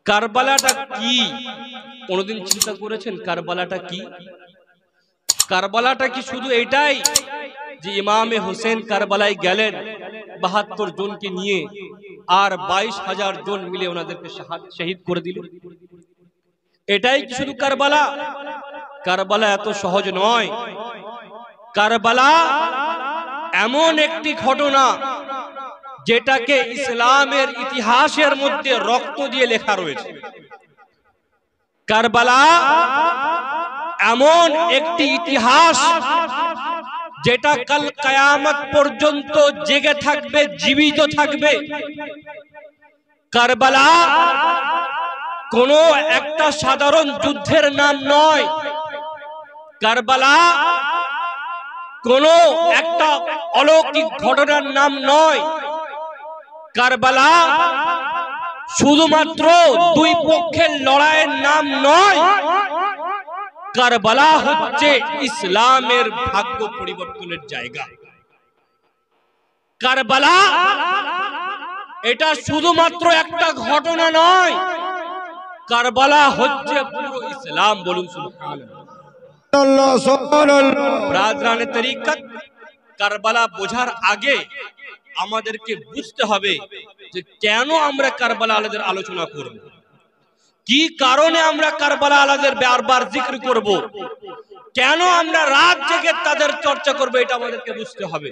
কারবালাটা কি কোনদিন চিন্তা করেছেন? কারবালাটা কি? কারবালাটা কি শুধু এটাই যে ইমামে হোসেন কারবালায় গেলেন ৭২ জনকে নিয়ে আর ২২,০০০ জন মিলে ওনাদেরকে শহীদ করে দিল? এটাই কি শুধু কারবালা? কারবালা এত সহজ নয়। কারবালা এমন একটি ঘটনা যেটাকে ইসলামের ইতিহাসের মধ্যে রক্ত দিয়ে লেখা রয়েছে। কারবালা এমন একটি ইতিহাস যেটা কাল কিয়ামত পর্যন্ত জেগে থাকবে, জীবিত থাকবে। কারবালা কোনো একটা সাধারণ যুদ্ধের নাম নয়। কারবালা কোনো একটা অলৌকিক ঘটনার নাম নয়। কারবালা শুধুমাত্র দুই পক্ষের লড়াইয়ের নাম নয়। কারবালা হচ্ছে ইসলামের ভাগ্য পরিবর্তনের জায়গা। কারবালা এটা শুধুমাত্র একটা ঘটনা নয়, কারবালা হচ্ছে পুরো ইসলাম। বলুন সুবহানাল্লাহ, সুবহানাল্লাহ। ব্রাদরানে তরিকত, কারবালা বোঝার আগে আমাদেরকে বুঝতে হবে যে কেন আমরা কারবালা আলাদের আলোচনা করব, কি কারণে আমরা কারবালা আলাদের বারবার জিকির করব, কেন আমরা রাত জেগে তাদের চর্চা করব, এটা আমাদেরকে বুঝতে হবে।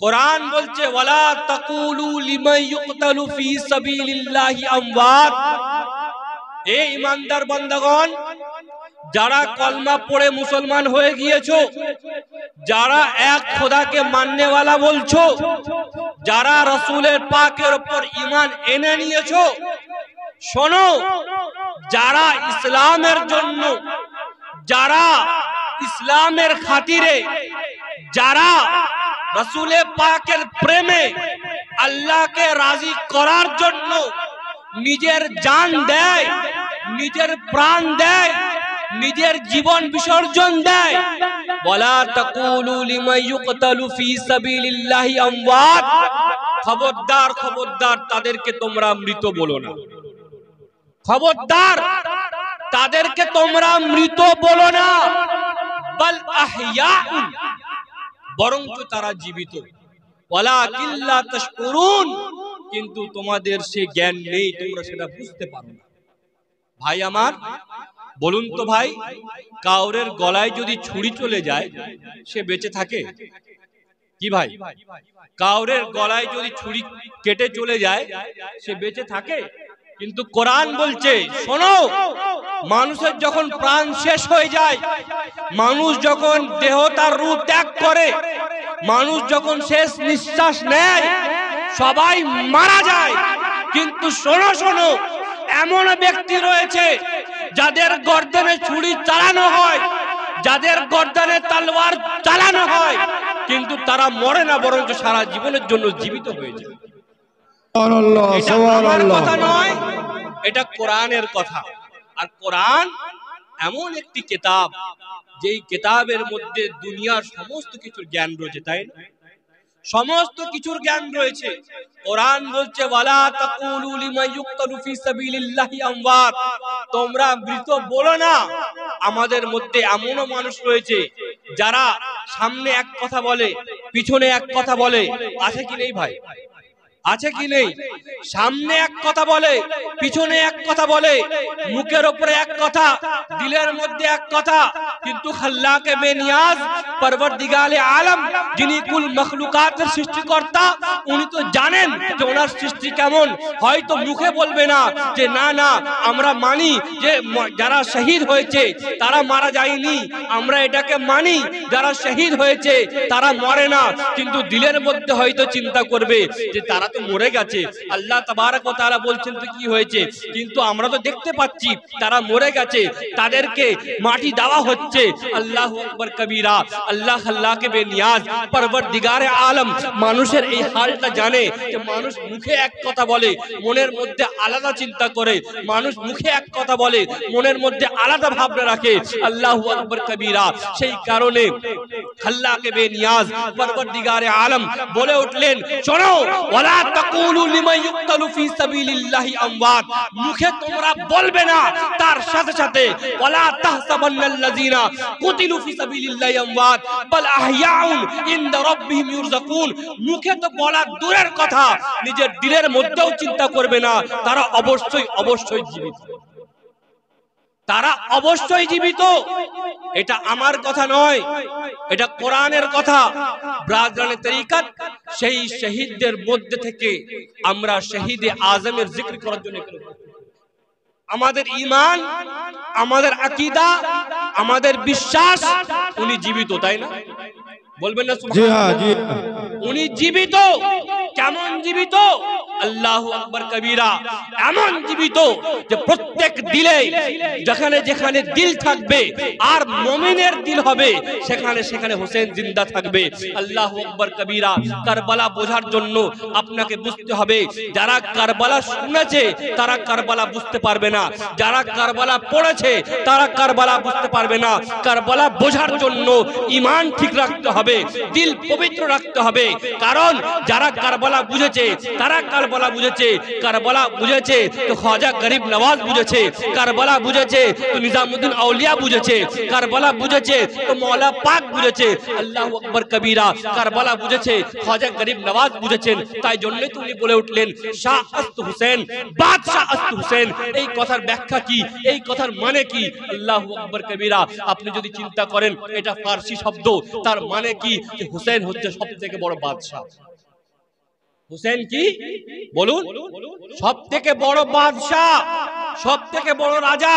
কোরআন বলছে ওয়ালা তাকুলু লিমান ইউকতালু ফি সাবিলিল্লাহি আমওয়াত। হে ঈমানদার বান্দাগণ, যারা কলমা পড়ে মুসলমান হয়ে গিয়েছো, যারা এক খোদাকে মাননেওয়ালা বলছো, যারা রাসূলের পাকের উপর ঈমান এনে নিয়েছো, শোনো, যারা ইসলামের জন্য, যারা ইসলামের খাতিরে, যারা রাসূলের পাকের প্রেমে আল্লাহকে রাজি করার জন্য নিজের জান দেয়, নিজের প্রাণ দেয়, নিজের জীবন বিসর্জন দেয়, ওয়ালা তাকুলু লিমান ইউকতালু ফি সাবিলিল্লাহি আমওয়াত। খবরদার, খবরদার, তাদেরকে তোমরা মৃত বলো না। খবরদার, তাদেরকে তোমরা মৃত বলো না। বাল আহইয়াউন, বরঞ্চ তারা জীবিত। ওয়ালাকিন লা তাশকুরুন, কিন্তু তোমাদের সে জ্ঞান নেই, তোমরা সেটা বুঝতে পারো না। ভাই আমার, বলুন তো ভাই, কাউরের গলায় যদি ছুরি চলে যায় সে বেঁচে থাকে কি ভাই? কাউরের গলায় যদি ছুরি কেটে চলে যায় সে বেঁচে থাকে? কিন্তু কোরআন বলছে শোনো, মানুষের যখন প্রাণ শেষ হয়ে যায়, মানুষ যখন দেহ তার রূহ ত্যাগ করে, মানুষ যখন শেষ নিঃশ্বাস নেয়, সবাই মারা যায়। কিন্তু শোনো শোনো, এমন ব্যক্তি রয়েছে যাদের গর্দনে ছুরি চালানো হয়, যাদের গর্দনে তলোয়ার চালানো হয়, কিন্তু তারা মরে না, বরঞ্চ সারা জীবনের জন্য জীবিত হয়ে যায়। এটা আমার কথা নয়, এটা কোরআনের কথা। আর কোরআন এমন একটি কিতাব, যেই কিতাবের মধ্যে দুনিয়ার সমস্ত কিছুর জ্ঞান রয়েছে, তাই না? সমস্ত কিছুর জ্ঞান রয়েছে। কোরআন বলছে ওয়ালা তাকুলু লিমান ইউকতালু ফি সাবিলিল্লাহি আমওয়াত, তোমরা মৃত বলো না। আমাদের মধ্যে এমনও মানুষ রয়েছে যারা সামনে এক কথা বলে, পিছনে এক কথা বলে। আছে কি নেই ভাই? আছে কি নেই? সামনে এক কথা বলে, পিছনে এক কথা বলে, মুখের উপরে এক কথা, দিলের মধ্যে এক কথা। কিন্তু খাল্লাকে বেনিয়াজ পরওয়ারদিগারে আলম, যিনি কুল মখলুকাতের সৃষ্টিকর্তা, উনি তো জানেন যে ওনার সৃষ্টি কেমন। হয়তো মুখে বলবে না যে না না, আমরা মানি যে যারা শহীদ হয়েছে তারা মারা যায়নি, আমরা এটাকে মানি, যারা শহীদ হয়েছে তারা মরে না। কিন্তু দিলের মধ্যে হয়তো চিন্তা করবে যে তারা মরে গেছে। আল্লাহ তাবারক ওয়া তাআলা বলছেন তো কি হয়েছে, কিন্তু আমরা তো দেখতে পাচ্ছি তারা মরে গেছে, তাদেরকে মাটি দেওয়া হচ্ছে। আল্লাহু আকবার কবীরা। আল্লাহ আল্লাহকে বেনিয়াজ পরওয়ারদিগারে আলম মানুষের এই হালটা জানে যে মানুষ মুখে এক কথা বলে, মনের মধ্যে আলাদা চিন্তা করে, মানুষ মুখে এক কথা বলে, মনের মধ্যে আলাদা ভাবনা রাখে। আল্লাহু আকবার কবীরা। সেই কারণে আল্লাহকে বেনিয়াজ পরওয়ারদিগারে আলম বলে উঠলেন শোনো, ওয়ালা তাকুলু লিমান ইউক্তালু ফি সাবিলিল্লাহি আমওয়াত, মুখে তোমরা বলবে না তার সাথে সাথে ওয়ালা তাহসাবান্নাল্লাযিনা কুতিলু ফি সাবিলিল্লাহি আমওয়াত বাল আহইয়াউন ইনদা রাব্বিহিম ইউরযাকুন, মুখে তো বলা দূরের কথা, নিজের দিলের মধ্যেও চিন্তা করবে না তারা অবশ্যই জীবিত, তারা অবশ্যই জীবিত। এটা আমার কথা নয়, এটা কোরআনের কথা। ব্রাদরানে তরিকত সেই শহীদদের মধ্যে থেকে আমরা শহীদে আজমের জিকির করার জন্য, আমাদের ঈমান, আমাদের আকীদা, আমাদের বিশ্বাস উনি জীবিত, তাই না? বলবেন না সুবহানাল্লাহ? উনি জীবিত। কেমন জীবিত? আল্লাহু আকবার কবীরা। এমন জীবিত যে প্রত্যেক দিলে যেখানে যেখানে দিল থাকবে আর মুমিনের দিল হবে সেখানে সেখানে হোসেন জিন্দা থাকবে। আল্লাহু আকবার কবীরা। কারবালা বোঝার জন্য আপনাকে বুঝতে হবে, যারা কারবালা শুনেছে তারা কারবালা বুঝতে পারবে না, যারা কারবালা পড়েছে তারা কারবালা বুঝতে পারবে না। কারবালা বোঝার জন্য ঈমান ঠিক রাখতে হবে, দিল পবিত্র রাখতে হবে। কারণ যারা কারবালা বুঝেছে তারা কারবালা বুঝেছে, কারবালা বুঝেছে তো খ্বাজা গরিব নওয়াজ বুঝেছে, কারবালা বুঝেছে তো নিজামুদ্দিন আউলিয়া বুঝেছে, কারবালা বুঝেছে তো মওলা পাক বুঝেছে। আল্লাহু আকবার কবীরা। কারবালা বুঝেছে, খ্বাজা গরিব নওয়াজ বুঝেছেন, তাই জন্যই তো উনি বলে উঠলেন শাহ আস্ত হুসেন, বাদশাহ আস্ত হুসেন। এই কথার ব্যাখ্যা কি, এই কথার মানে কি? আল্লাহু আকবার কবীরা। আপনি যদি চিন্তা করেন এটা ফারসি শব্দ, তার মানে কি? যে হুসেন হচ্ছে সবথেকে বড় বাদশাহ। হুসেন কি বলুন? সবথেকে বড় বাদশাহ, সবথেকে বড় রাজা।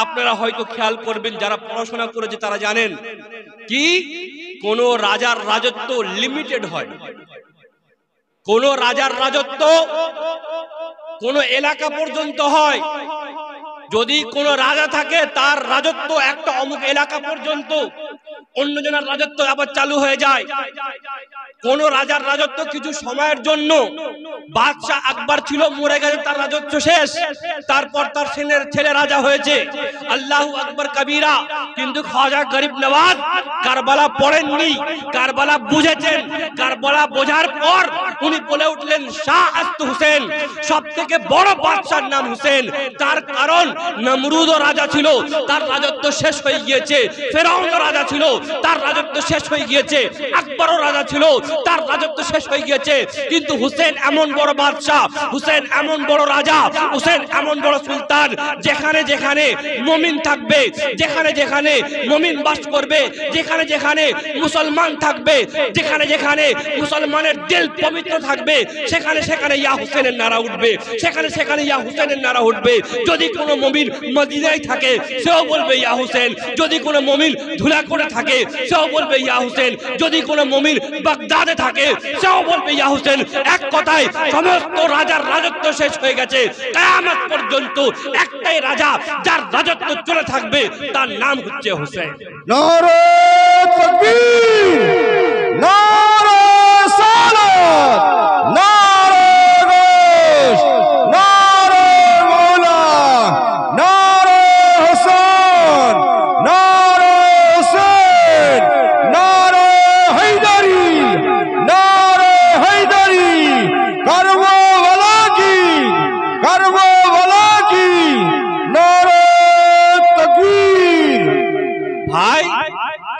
আপনারা হয়তো খেয়াল করবেন, যারা পড়াশোনা করেছে তারা জানেন কি কোন রাজার রাজত্ব লিমিটেড হয়, কোন রাজার রাজত্ব কোন এলাকা পর্যন্ত হয়। যদি কোন রাজা থাকে তার রাজত্ব একটা অমুক এলাকা পর্যন্ত, অন্যজনের রাজত্ব আবার চালু হয়ে যায়। কোন রাজার রাজত্ব কিছু সময়ের জন্য, বাদশাহ আকবর ছিল, মরে গেছে, তার রাজত্ব শেষ, তারপর তার ছেলে রাজা হয়েছে। আল্লাহু আকবার কবীরা। কিন্তু খ্বাজা গরিব নওয়াজ কারবালা পড়েননি, কারবালা বুঝেছেন। কারবালা বোঝার পর উনি বলে উঠলেন শাহ আস্ত হুসেন, সবথেকে বড় বাদশার নাম হুসেন। তার কারণ নমরুদও রাজা ছিল, তার রাজত্ব শেষ হয়ে গিয়েছে। ফেরাউনও রাজা ছিল, তার রাজত্ব শেষ হয়ে গিয়েছে। আকবরও রাজা ছিল, তার রাজত্ব শেষ হয়ে গিয়েছে। কিন্তু হুসেন এমন বড় বাদশাহ, হুসেন এমন বড় রাজা, হুসেন এমন বড় সুলতান, যেখানে যেখানে মুমিন থাকবে, যেখানে যেখানে মুমিন বাস করবে, যেখানে যেখানে মুসলমান থাকবে, যেখানে যেখানে মুসলমানের দিল পবিত্র থাকবে, সেখানে সেখানে ইয়া হুসেনের নারা উঠবে, সেখানে সেখানে ইয়া হুসেনের নারা উঠবে। যদি কোনো মুমিন মদিনায় থাকে সেও বলবে ইয়া হুসেন, যদি কোনো মুমিন ধুলাকোটে থাকে সেও বলবে ইয়া হুসেন, যদি কোনো মুমিন বাগদাদে থাকে সেও বলবে ইয়া হুসেন। এক কথায় সমস্ত রাজার রাজত্ব শেষ হয়ে গেছে, কিয়ামত পর্যন্ত একটাই রাজা যার রাজত্ব চলে থাকবে, তার নাম হচ্ছে হুসেন। নারে তাকবীর, নারে সালাত, নারে গোশ, নারে মওলা, নারে হুসেন, নারে হুসেন, নারে হায়দারি, নারে হায়দারি, করবো ওয়ালা কি, করবো ওয়ালা কি, নারে তাকবীর। ভাই,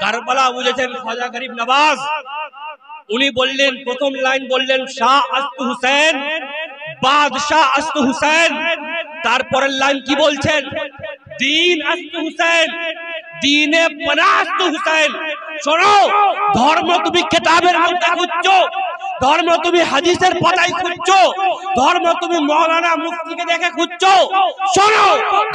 কারবালা বুঝেছেন খ্বাজা গরিব নওয়াজ। উনি বললেন, প্রথম লাইন বললেন শাহ আস্ত হুসেন, বাদশাহ আস্ত হুসেন। তারপরের লাইন কি বলছেন? দিন আস্ত হুসেন, দিনে পানাহ আস্ত হুসেন। শোনো, ধর্ম তুমি কিতাবের মধ্যে খুঁজছো, ধর্ম তুমি হাদিসের পাতায় খুঁজছো, ধর্ম তুমি মৌলানা মুফতিকে দেখে খুঁজছো। শোনো,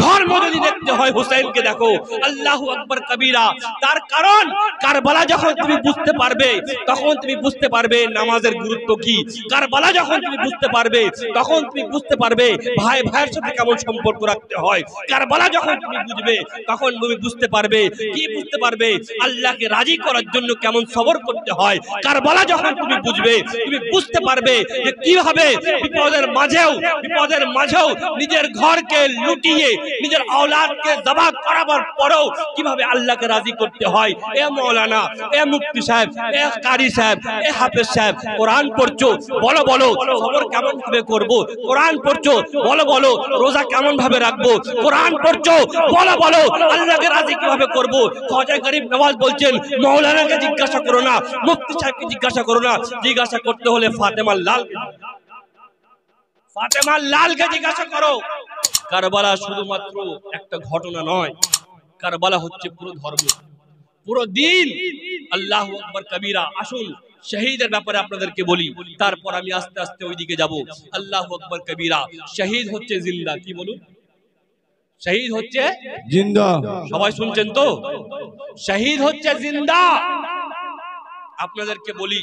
ধর্ম যদি দেখতে হয় হুসেনকে দেখো। আল্লাহু আকবার কবীরা। তার কারণ কারবালা যখন তুমি বুঝতে পারবে তখন তুমি বুঝতে পারবে নামাজের গুরুত্ব কি। কারবালা যখন তুমি বুঝতে পারবে তখন তুমি বুঝতে পারবে ভাই ভাইয়ের সাথে কেমন সম্পর্ক রাখতে হয়। কারবালা যখন তুমি বুঝবে তখন তুমি বুঝতে পারবে কি, বুঝতে পারবে আল্লাহকে রাজি করার জন্য কেমন সবর করতে হয়। কারবালা যখন তুমি বুঝবে তুমি বুঝতে পারবে যে কিভাবে বিপদের মাঝেও নিজের ঘরকে লুটিয়ে নিজের औलादকে জবাহ করাবার পরেও কিভাবে আল্লাহকে রাজি করতে হয়। এ মাওলানা, এ মুফতি সাহেব, এ কারি সাহেব, এ হাফেজ সাহেব, কোরআন পড়ছো, বলো সবর কেমন ভাবে করব, কোরআন পড়ছো, বলো রোজা কেমন ভাবে রাখবো, কোরআন পড়ছো, বলো আল্লাহকে রাজি কিভাবে করব। খাজা গরিব নওয়াজ বলছেন মাওলানাকে জিজ্ঞাসা করো না, মুফতি সাহেবকে জিজ্ঞাসা করো না, জিজ্ঞাসা করতে হলে ফাতেমা লালকে জিজ্ঞাসা করো। কারবালা শুধুমাত্র একটা ঘটনা নয়, কারবালা হচ্ছে পুরো ধর্ম, পুরো দিন। আল্লাহু আকবার কবীরা। আসুন শহীদের ব্যাপারে আপনাদেরকে বলি, তারপর আমি আস্তে আস্তে ওইদিকে যাব। আল্লাহু আকবার কবীরা। শহীদ হচ্ছে জিন্দা। কি বলুন? শহীদ হচ্ছে জিন্দা। সবাই শুনছেন তো? শহীদ হচ্ছে জিন্দা। আপনাদেরকে বলি,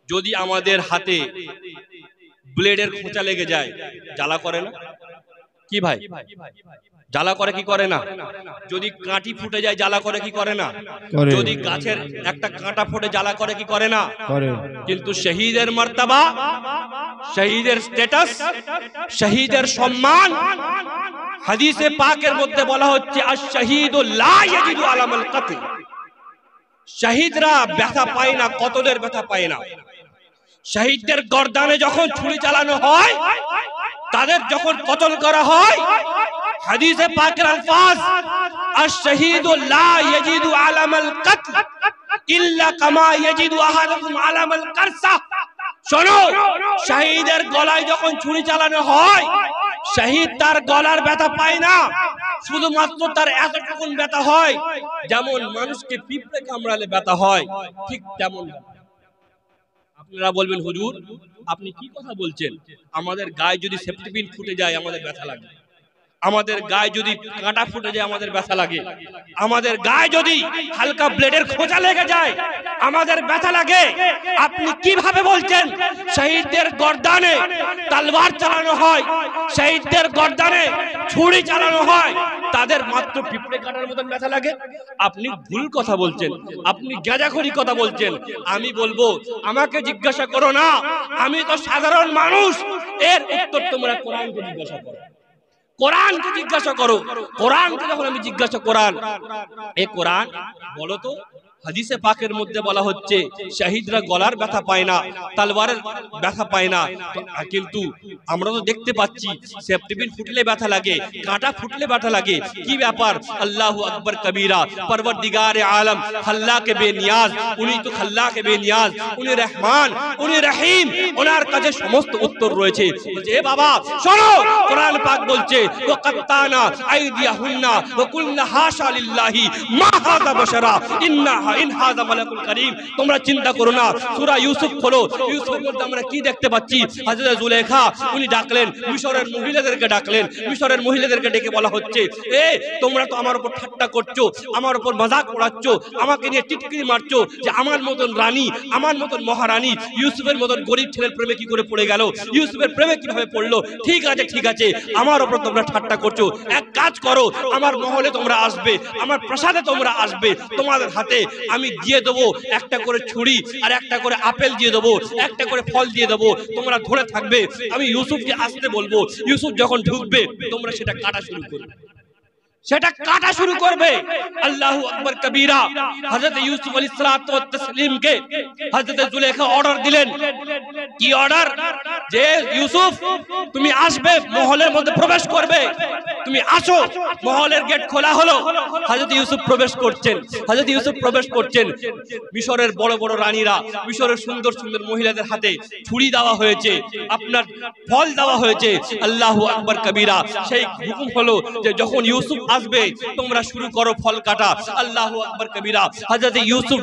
যদি আমাদের হাতে ব্লেডের খোঁচা লেগে যায়, জ্বালা করে না? কি ভাই, জ্বালা করে কি করে না? যদি কাঁটি ফুটে যায় জ্বালা করে কি করে না? যদি গাছের একটা কাঁটা ফুটে জ্বালা করে কি করে না? কিন্তু শহীদের মর্তবা, শহীদের স্ট্যাটাস, শহীদের সম্মান হাদিসে পাকের মধ্যে বলা হচ্ছে আশ-শাহীদু লা ইয়াজিদু আলামাল কতল। শহীদরা ব্যথা পায় না, কতলের ব্যথা পায় না। শহীদদের গর্দানে যখন ছুরি চালানো হয়, তাদের যখন কতল করা হয়, হাদিসে পাকের আলফাজ আশ-শাহীদু লা ইয়াজিদু আলামাল কতল ইল্লা কামা ইয়াজিদু আহাদুকুম আলামাল কারসা। শোনো, শহীদের গলায় যখন ছুরি চালানো হয়, শহীদ তার গলার ব্যথা পায় না, শুধুমাত্র তার এতটুকুন ব্যথা হয়। যেমন মানুষকে পিঁপড়ে কামড়ালে ব্যথা হয়, ঠিক তেমন। আপনারা বলবেন হুজুর আপনি কি কথা বলছেন? আমাদের গায়ে যদি সেফটি পিন ফুটে যায় আমাদের ব্যথা লাগে, আমাদের গায়ে যদি কাঁটা ফুটে যায় আমাদের ব্যথা লাগে, আমাদের গায়ে যদি হালকা ব্লেডের খোঁচা লেগে যায় আমাদের ব্যথা লাগে। আপনি কিভাবে বলছেন শহীদদের গর্দানে তলোয়ার চালানো হয়, শহীদদের গর্দানে ছুরি চালানো হয়, তাদের মাত্র পিঁপড়ে কাটার মতন ব্যথা লাগে? আপনি ভুল কথা বলছেন, আপনি গাঁজাখড়ি কথা বলছেন। আমি বলবো আমাকে জিজ্ঞাসা করো না, আমি তো সাধারণ মানুষ। এর উত্তর তোমরা কোরআনকে জিজ্ঞাসা করো, কোরআনকে জিজ্ঞাসা করো। কোরআনকে যখন আমি জিজ্ঞাসা কোরআন, এ কোরআন বলো তো হাদিসে পাকের মধ্যে বলা হচ্ছে শহীদরা গলার ব্যথা পায় না, তলোয়ারের ব্যথা পায় না, কিন্তু আমরা তো দেখতে পাচ্ছি সেফটি পিন ফুটলে ব্যথা লাগে, কাঁটা ফুটলে ব্যথা লাগে। কি ব্যাপার? আল্লাহু আকবার কবীরা। পরওয়ারদিগারে আলম খাল্লাকে বেনিয়াজ, উনি তো খাল্লাকে বেনিয়াজ, উনি রহমান, উনি রহিম, ওনার কাছে সমস্ত উত্তর রয়েছে। বলছে এ বাবা শোনো, কোরআন পাক বলছে ওয়াকাত্তানা আইদিয়াহুন্না ওয়া কুলনা হাশা লিল্লাহি মা হাযা বাশারা ইন হাযা মালাকুল কারীম। তোমরা চিন্তা করো না, সূরা ইউসুফ খোলো, ইউসুফের মধ্যে আমরা কি দেখতে পাচ্ছি? হযরত জুলেখা উনি ডাকলেন, মিশরের মহিলাদেরকে ডাকলেন, মিশরের মহিলাদেরকে ডেকে বলা হচ্ছে এ তোমরা তো আমার উপর ঠাট্টা করছো, আমার উপর মজাক উড়াচ্ছ, আমাকে নিয়ে টিটকিরি মারছো যে আমার মতন রানী, আমার মতন মহারানী ইউসুফের মতন গরিব ছেলের প্রেমে কি করে পড়ে গেল, ইউসুফের প্রেমে কিভাবে পড়লো? ঠিক আছে, আমার উপর তোমরা ঠাট্টা করছো, এক কাজ করো, আমার মহলে তোমরা আসবে, আমার প্রাসাদে তোমরা আসবে, তোমাদের হাতে আমি দিয়ে দেবো একটা করে ছুরি আর একটা করে আপেল দিয়ে দেবো, একটা করে ফল দিয়ে দেবো, তোমরা ধরে থাকবে, আমি ইউসুফকে আসতে বলবো, ইউসুফ যখন ঢুকবে তোমরা সেটা কাটা শুরু করবে, সেটা কাটা শুরু করবে। আল্লাহু আকবার কবীরা। হযরত ইউসুফ আলাইহিস সালাতু ওয়াত তাসলিমকে হযরত জুলেখা অর্ডার দিলেন। কি অর্ডার? যে ইউসুফ তুমি আসবে, মহলের মধ্যে প্রবেশ করবে, তুমি আসো। মহলের গেট খোলা হলো, হযরত ইউসুফ প্রবেশ করছেন। মিশরের বড় বড় রানীরা, মিশরের সুন্দর সুন্দর মহিলাদের হাতে ছুরি দেওয়া হয়েছে, আপনার ফল দেওয়া হয়েছে। আল্লাহু আকবার কবীরা। সেই হুকুম হলো যে যখন ইউসুফ আসবে তোমরা শুরু করো ফল কাটা। আল্লাহু আকবার কবীরা। হযরত ইউসুফ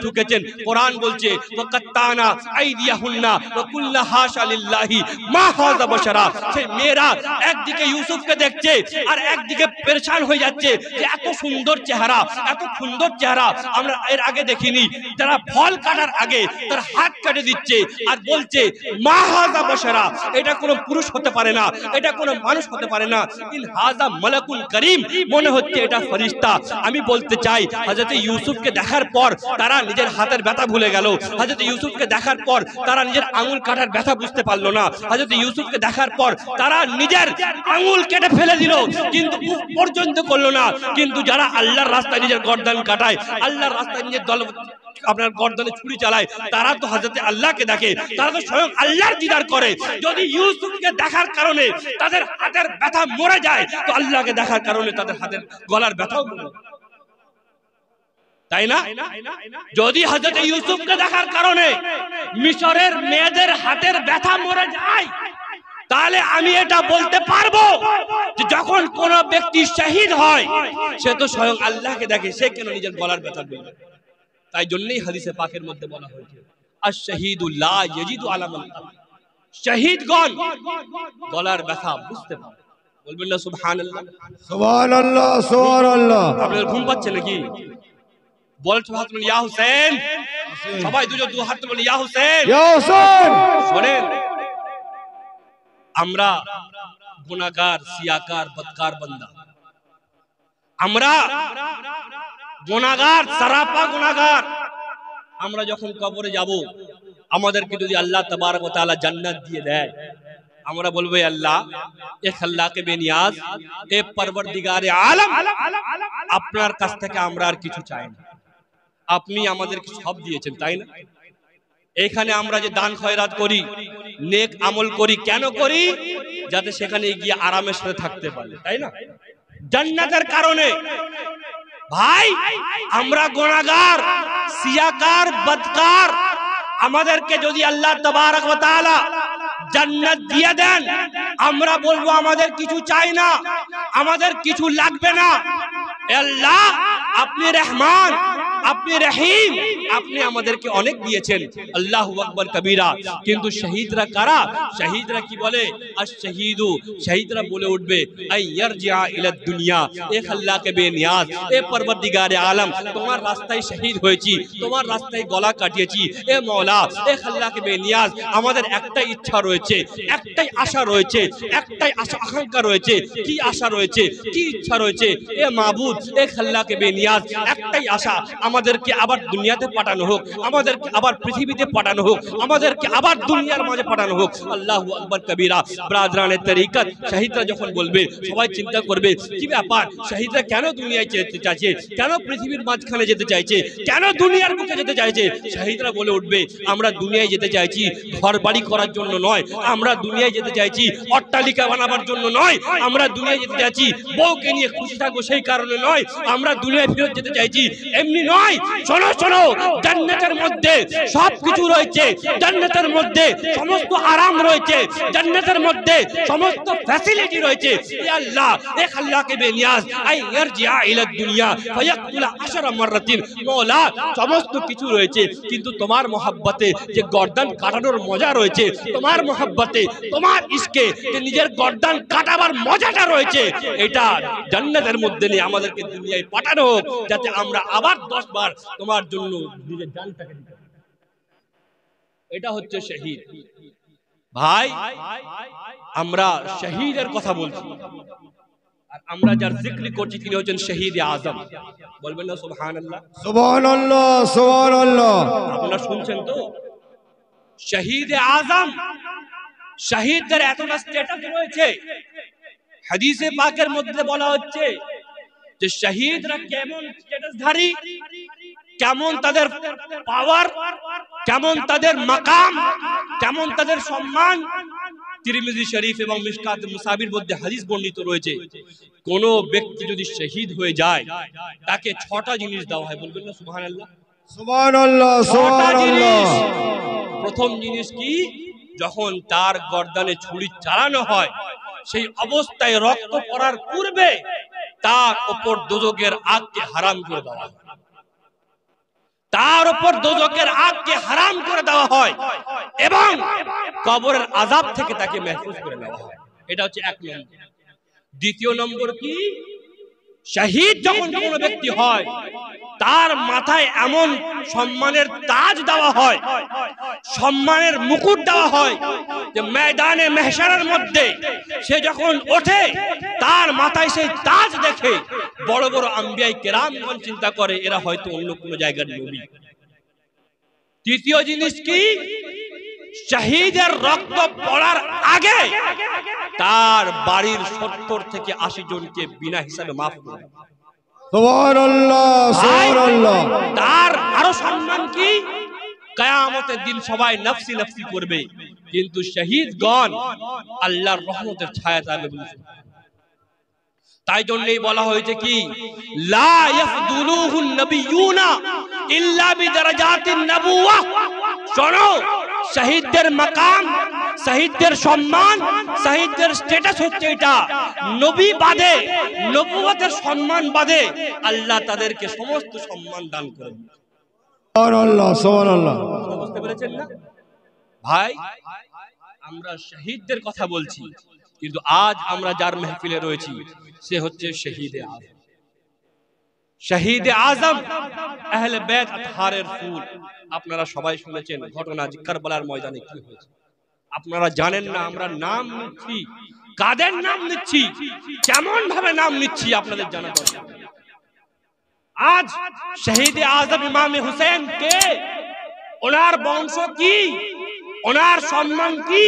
ঢুকেছেন। কোরআন বলছে ওয়াকাত্তানা আইদিয়াহুন্না ওয়া কুলনা হাশা লিল্লাহি মা হাযা বাশারা। সেই মেয়েরা একদিকে ইউসুফকে দেখছে আর একদিকে পেরেশান হয়ে যাচ্ছে যে এত সুন্দর চেহারা, এত সুন্দর চেহারা আমরা এর আগে দেখিনি। তারা ফল কাটার আগে তার হাত কেটে দিচ্ছে আর বলছে মা হাযা বাশারা, এটা কোনো পুরুষ হতে পারে না, এটা কোনো মানুষ হতে পারে না, ইন হাযা মালাকুন করিম, মনে হচ্ছে এটা ফেরেশতা। আমি বলতে চাই হযরত ইউসুফকে দেখার পর তারা নিজের হাতের ব্যথা ভুলে গেল। হযরত ইউসুফকে দেখার পর তারা নিজের আঙ্গুল কাটার ব্যথা বুঝতে পারলো না। হযরত ইউসুফকে দেখার পর তারা নিজের আঙ্গুল কেটে ফেলে দিল, কিন্তু পর্যন্ত করলো না। কিন্তু যারা আল্লাহর রাস্তায় নিজের গর্দান কাটায়, আল্লাহর রাস্তায় নিজের দল আপনার গর্দানে ছুরি চালায়, তারা তো হযরতে আল্লাহকে দেখে, তারা তো স্বয়ং আল্লাহর দিদার করে। যদি ইউসুফকে দেখার কারণে তাদের হাতের ব্যথা মরে যায়, তো আল্লাহকে দেখার কারণে তাদের হাতের গলার ব্যথাও মরে যায়, তাই না? যদি হযরতে ইউসুফকে দেখার কারণে মিশরের মেয়েদের হাতের ব্যথা মরে যায়, তাহলে আমি এটা বলতে পারবো যে যখন কোন ব্যক্তি শহীদ হয় সে তো স্বয়ং আল্লাহকে দেখে, সে কেন নিজের গলার ব্যথা বলবে? তাই জন্যই হাদিসে পাকের মধ্যে বলা হয়েছে আশ-শাহীদু লা ইয়াজিদু আলামাল কলব, শহীদগণ গলার ব্যথা বুঝতে পারে। বলবেন না সুবহানাল্লাহ? সুবহানাল্লাহ, সুবহানাল্লাহ। আপনাদের ঘুম পাচ্ছে নাকি? বলছো হাত তুলে ইয়া হুসেন, সবাই দুজন দু হাত তুলে ইয়া হুসেন, ইয়া হুসেন। শুনেন, আমরা গুনাহগার, সিয়াকার, বদকার বান্দা, আমরা গুনাহগার, সারাপা গুনাহগার। আমরা যখন কবরে যাব, আমাদেরকে যদি আল্লাহ তাবারক ওয়া তাআলা জান্নাত দিয়ে দেয়, আমরা বলবো আল্লাহ এ খাল্লাকে বেনিয়াজ, এ পরওয়ারদিগারে আলম, আপনার কাছ থেকে আমরা আর কিছু চাই না, আপনি আমাদেরকে সব দিয়েছেন, তাই না? এখানে আমরা যে দান খয়রাত করি, নেক আমল করি, কেন করি? যাতে সেখানে গিয়ে আরামের সাথে থাকতে পারে, তাই না? জান্নাতের কারণে। ভাই, আমরা গুনাহগার, সিয়াকার, বদকার, আমাদেরকে যদি আল্লাহ তাবারক ওয়া তাআলা জান্নাত দিয়ে দেন, আমরা বলবো আমাদের কিছু চাই না, আমাদের কিছু লাগবে না। আল্লাহ আপনি রহমান, আপনি রহিম, আপনি আমাদেরকে অনেক দিয়েছেন, আল্লাহু আকবার কবীরা। কিন্তু শহীদরা কারা? শহীদরা কি বলে? আশ-শাহীদু, শহীদরা বলে উঠবে আই ইয়ারজিআ ইলা দুনিয়া, এ আল্লাহকে বেনিয়াজ, এ পরওয়ারদিগারে আলম, তোমার রাস্তায় শহীদ হয়েছি, তোমার রাস্তায় গলা কাটিয়েছি, এ মওলা, এ আল্লাহকে বেনিয়াজ, আমাদের একটাই ইচ্ছা রয়েছে, একটাই আশা রয়েছে, একটাই আশা আকাঙ্ক্ষা রয়েছে। কি আশা রয়েছে, কি ইচ্ছা রয়েছে? এ মাবুদ, এ আল্লাহকে বেনিয়াজ, একটাই আশা, আমাদেরকে আবার দুনিয়াতে পাঠানো হোক, আমাদেরকে আবার পৃথিবীতে পাঠানো হোক, আমাদেরকে আবার দুনিয়ার মাঝে পাঠানো হোক। আল্লাহু আকবার কবীরা। ব্রাদরানে তরিকত, শহীদরা যখন বলবে, সবাই চিন্তা করবে কি ব্যাপার, শহীদরা কেন দুনিয়ায় যেতে চাইছে, কেন পৃথিবীর মাঝখানে যেতে চাইছে, কেন দুনিয়ার বুকে যেতে চাইছে? শহীদরা বলে উঠবে আমরা দুনিয়ায় যেতে চাইছি ঘর বাড়ি করার জন্য নয়, আমরা দুনিয়ায় যেতে চাইছি অট্টালিকা বানাবার জন্য নয়, আমরা দুনিয়ায় যেতে চাইছি বউকে নিয়ে খুশি থাকবো সেই কারণে নয়, আমরা দুনিয়ায় ফেরত যেতে চাইছি এমনি নয়। শোনো শোনো, জান্নাতের মধ্যে সবকিছু রয়েছে, জান্নাতের মধ্যে সমস্ত আরাম রয়েছে, জান্নাতের মধ্যে সমস্ত ফ্যাসিলিটি রয়েছে। ইয়া আল্লাহ, এ আল্লাহকে বেনিয়াজ আই ইয়ারজিআ ইলা দুনিয়া ফায়াকতুলা 10 মাররাতিন, মওলা সমস্ত কিছু রয়েছে, কিন্তু তোমার মহব্বতে যে গর্দান কাটানোর মজা রয়েছে, তোমার মহব্বতে, তোমার ইশকে যে নিজের গর্দান কাটাবার মজাটা রয়েছে, এটা জান্নাতের মধ্যে নেই। আমাদেরকে দুনিয়ায় পাঠানো হোক যাতে আমরা আবার 10 বার তোমার জন্য নিজের জানটাকে দিতে পারি। এটা হচ্ছে শহীদ। ভাই, আমরা শহীদের কথা বলছি, আর আমরা যার জিক্র করছি তিনি হচ্ছেন শহীদে আজম। বলবেন না সুবহানাল্লাহ? সুবহানাল্লাহ, সুবহানাল্লাহ। আপনারা শুনছেন তো? শহীদে আজম, শহীদদের এতটা স্ট্যাটাস রয়েছে, হাদিসে পাকের মধ্যে বলা হচ্ছে যে শহীদরা কেমন স্ট্যাটাসধারী, কেমন তাদের পাওয়ার, কেমন তাদের মাকাম, কেমন তাদের সম্মান। তিরমিজি শরীফ এবং মিশকাত মুসাবির মধ্যে হাদিস বর্ণিত রয়েছে, কোন ব্যক্তি যদি শহীদ হয়ে যায় তাকে 6টা জিনিস দেওয়া হয়। বলবেন না সুবহানাল্লাহ? সুবহানাল্লাহ, সুবহানাল্লাহ। প্রথম জিনিস কি? যখন তার গর্দানে ছুরি চালানো হয়, সেই অবস্থায় রক্ত পড়ার পূর্বে তার উপর দোজখের আগকে হারাম করে দেওয়া হয়, তার উপর দোজখের আগকে হারাম করে দেওয়া হয় এবং কবরের আযাব থেকে তাকে মাহফুজ করে নেওয়া হয়। এটা হচ্ছে 1 নম্বর। দ্বিতীয় নম্বর কি, শহীদ যখন কোনো ব্যক্তি হয় তার মাথায় এমন সম্মানের তাজ দেওয়া হয়, সম্মানের মুকুট দেওয়া হয় যে ময়দানে মেহশারের মধ্যে সে যখন ওঠে তার মাথায় সেই তাজ দেখে বড় বড় আম্বিয়া কেরামগণ চিন্তা করে এরা হয়তো অন্য কোনো জায়গার নবী। তৃতীয় জিনিস কি, শহীদের রক্ত পড়ার আগে তার বাড়ির 70 থেকে 80 জনকে বিনা হিসাবে মাফ করে। সুবহানাল্লাহ সুবহানাল্লাহ। তার আরো সম্মান কি, কিয়ামতের দিন সবাই নফসি নফসি করবে, কিন্তু শহীদগণ আল্লাহর রহমতের ছায়া থাকবে। তাই জন্যই বলা হয়েছে কি, লা ইয়াফদুলুহুন নবিয়ুনা ইল্লা বিদারাজাতিন নবুওয়াহ। শোনো, শহীদদের মাকাম, শহীদদের সম্মান, শহীদদের স্ট্যাটাস হচ্ছে এটা, নবী বাদে, নবুয়তের সম্মান বাদে আল্লাহ তাদেরকে সমস্ত সম্মান দান করেন। সুবহানাল্লাহ সুবহানাল্লাহ। বুঝতে পেরেছেন না ভাই? আমরা শহীদদের কথা বলছি, কিন্তু আজ আমরা যার মেহফিলে রয়েছি সে হচ্ছে শহীদে আজম। শহীদে আজম আহলে বাইত আতহারের ফুল। আপনারা সবাই শুনেছেন ঘটনা কারবালার ময়দানে কি হয়েছে। আপনারা জানেন না আমরা নাম নিচ্ছি, কাদের নাম নিচ্ছি, কেমন ভাবে নাম নিচ্ছি আপনাদের জানা দরকার। আজ শহীদে আজম ইমামে হুসেন কে, ওনার বংশ কি, ওনার সম্মান কি,